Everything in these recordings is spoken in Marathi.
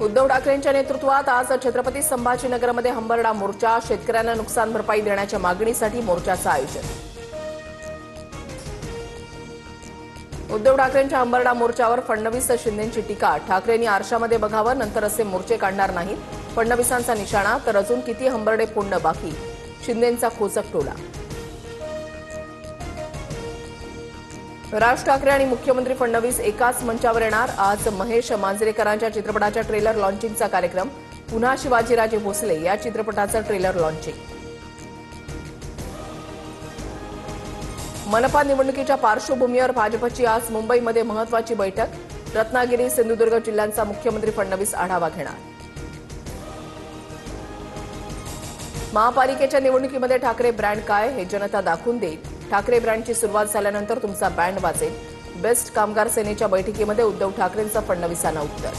उद्धव ठाकरेंच्या नेतृत्वात आज छत्रपती संभाजीनगरमध्ये हंबरडा मोर्चा, शेतकऱ्यांना नुकसान भरपाई देण्याच्या मागणीसाठी मोर्चाचं आयोजन। उद्धव ठाकरेंच्या हंबरडा मोर्चावर फडणवीस शिंदेंची टीका। ठाकरेंनी आरशामध्ये बघावं, नंतर असे मोर्चे काढणार नाहीत, फडणवीसांचा निशाणा। तर अजून किती हंबरडे फोडणं बाकी, शिंदेंचा खोचक टोला। राज ठाकरे आणि मुख्यमंत्री फडणवीस एकाच मंचावर येणार। आज महेश मांजरेकरांच्या चित्रपटाच्या ट्रेलर लॉन्चिंगचा कार्यक्रम। पुन्हा शिवाजीराजे भोसले या चित्रपटाचं ट्रेलर लॉन्चिंग। मनपा निवडणुकीच्या पार्श्वभूमीवर भाजपची आज मुंबईमध्ये महत्वाची बैठक। रत्नागिरी, सिंधुदुर्ग जिल्ह्यांचा मुख्यमंत्री फडणवीस आढावा घेणार। महापालिकेच्या निवडणुकीमध्ये ठाकरे ब्रँड काय हे जनता दाखवून देईल। ठाकरे ब्रँडची सुरुवात झाल्यानंतर तुमचा बँड वाजेल। बेस्ट कामगार सेनेच्या बैठकीमध्ये उद्धव ठाकरेंचं फडणवीसांना उत्तर।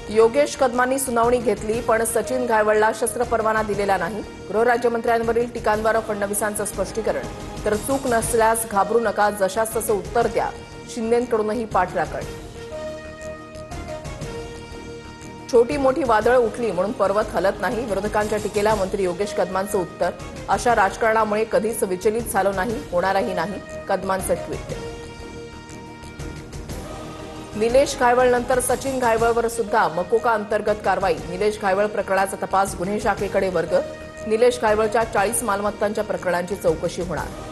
योगेश कदमांनी सुनावणी घेतली, पण सचिन घायवळला शस्त्र परवाना दिलेला नाही। गृहराज्यमंत्र्यांवरील टीकांवर फडणवीसांचं स्पष्टीकरण। तर चूक नसल्यास घाबरू नका, जशास तसं उत्तर द्या, शिंदेंकडूनही पाठराखण। छोटी मोठी वादळ उठली म्हणून पर्वत हलत नाही, विरोधकांच्या टीकेला मंत्री योगेश कदमांचं उत्तर। अशा राजकारणामुळे कधीच विचलित झालो नाही, होणारही नाही, कदमांचं ट्विट। निलेश घायवळनंतर सचिन घायवळवर सुद्धा मकोका अंतर्गत कारवाई। निलेश घायवळ प्रकरणाचा तपास गुन्हे शाखेकडे वर्ग। निलेश घायवळच्या 40 मालमत्तांच्या प्रकरणांची चौकशी होणार।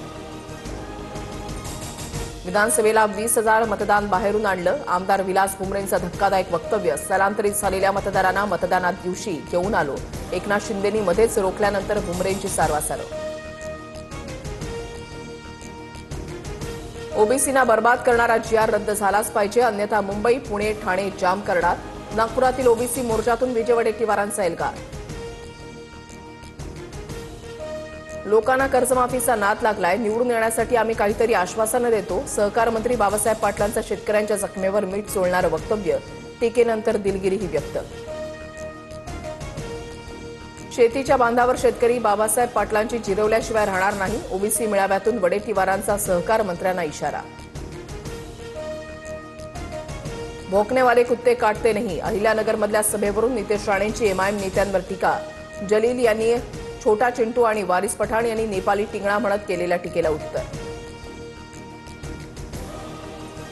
विधानसभेला 20,000 मतदान बाहेरून आणलं, आमदार विलास भुमरेंचं धक्कादायक वक्तव्य। स्थलांतरित झालेल्या मतदारांना मतदानात दिवशी घेऊन आलो, एकनाथ शिंदेंनी मध्येच रोखल्यानंतर भुमरेंची सारवासारव। ओबीसींना बर्बाद करणारा जीआर रद्द झालाच पाहिजे, अन्यथा मुंबई, पुणे, ठाणे जाम करणार। नागपुरातील ओबीसी मोर्चातून विजय वडेट्टीवारांचा एल्गार। लोकांना कर्जमाफीचा नाद लागलाय, निवडून येण्यासाठी आम्ही काहीतरी आश्वासनं देतो। सहकार मंत्री बाबासाहेब पाटलांचं शेतकऱ्यांच्या जखमेवर मीठ चोळणारं वक्तव्य। टीकेनंतर दिलगिरीही व्यक्त। शेतीच्या बांधावर शेतकरी बाबासाहेब पाटलांची जिरवल्याशिवाय राहणार नाही। ओबीसी मेळाव्यातून वडेट्टीवारांचा सहकार मंत्र्यांना इशारा। भौंकनेवाले कुत्ते काटते नहीं, अहिल्यानगरमधल्या सभेवरून नितेश राणेंची एमआयएम नेत्यांवर टीका। जलील यांनी छोटा चिंटू आणि वारिस पठाण यांनी नेपाली टिंगळा म्हणत केलेल्या टीकेला उत्तर।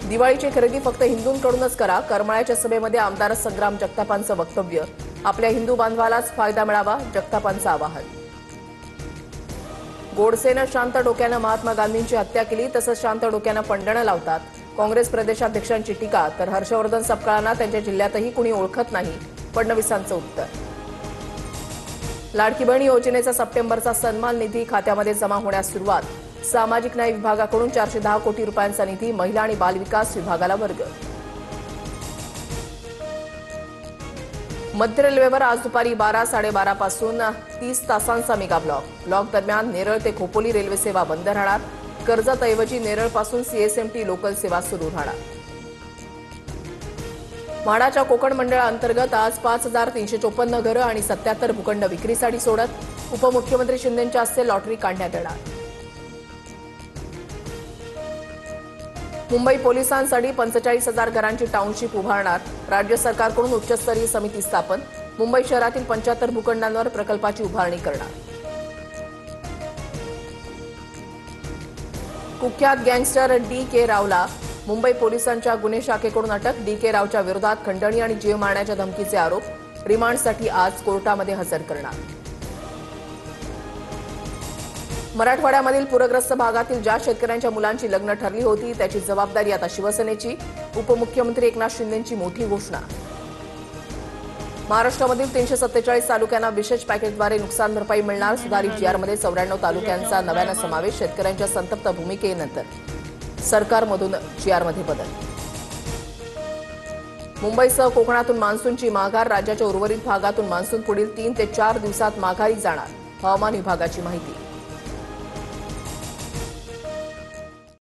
दिवाळीची खरेदी फक्त हिंदूंकडूनच करा, करमाळ्याच्या सभेमध्ये आमदार संग्राम जगतापांचं वक्तव्य। आपल्या हिंदू बांधवालाच फायदा मिळावा, जगतापांचं आवाहन। गोडसेनं शांत डोक्यानं महात्मा गांधींची हत्या केली, तसंच शांत डोक्यानं पंडणं लावतात, काँग्रेस प्रदेशाध्यक्षांची टीका। तर हर्षवर्धन सपकाळांना त्यांच्या जिल्ह्यातही कुणी ओळखत नाही, फडणवीसांचं उत्तर। लाडकी बहीण योजनेचा सप्टेंबरचा सन्मान निधी खात्यामध्ये जमा होण्यास सुरुवात। सामाजिक न्याय विभागाकडून 410 कोटी रुपयांचा निधी महिला आणि बालविकास विभागाला वर्ग। मध्य रेल्वेवर आज दुपारी 12-12:30 पासून 30 तासांचा मेगा ब्लॉक दरम्यान नेरळ ते खोपोली रेल्वे सेवा बंद राहणार। कर्जतऐवजी नेरळपासून सीएसएमटी लोकल सेवा सुरू राहणार। म्हाडाच्या कोकण मंडळाअंतर्गत आज 5,354 घरं आणि 77 भूखंड विक्रीसाठी सोडत। उपमुख्यमंत्री शिंदेंच्या हस्ते लॉटरी काढण्यात येणार। मुंबई पोलिसांसाठी 45,000 घरांची टाउनशिप उभारणार। राज्य सरकारकडून उच्चस्तरीय समिती स्थापन। मुंबई शहरातील 75 भूखंडांवर प्रकल्पाची उभारणी करणार। कुख्यात गँगस्टर डी.के. रावला मुंबई पोलिसांच्या गुन्हे शाखेकडून अटक। डी.के. रावच्या विरोधात खंडणी आणि जीव मारण्याच्या धमकीचे आरोप। रिमांडसाठी आज कोर्टामध्ये हजर करणार। मराठवाड्यामधील पूरग्रस्त भागातील ज्या शेतकऱ्यांच्या मुलांची लग्न ठरली होती त्याची जबाबदारी आता शिवसेनेची। उपमुख्यमंत्री एकनाथ शिंदेंची मोठी घोषणा। महाराष्ट्रामधील 347 तालुक्यांना विशेष पॅकेजद्वारे नुकसान भरपाई मिळणार। सुधारित जीआरमध्ये 94 तालुक्यांचा नव्यानं समावेश। शेतकऱ्यांच्या संतप्त भूमिकेनंतर सरकारमधून जीआरमध्ये बदल। मुंबईसह कोकणातून मान्सूनची माघार। राज्याच्या उर्वरित भागातून मान्सून पुढील 3 ते 4 दिवसात माघारी जाणार, हवामान विभागाची माहिती।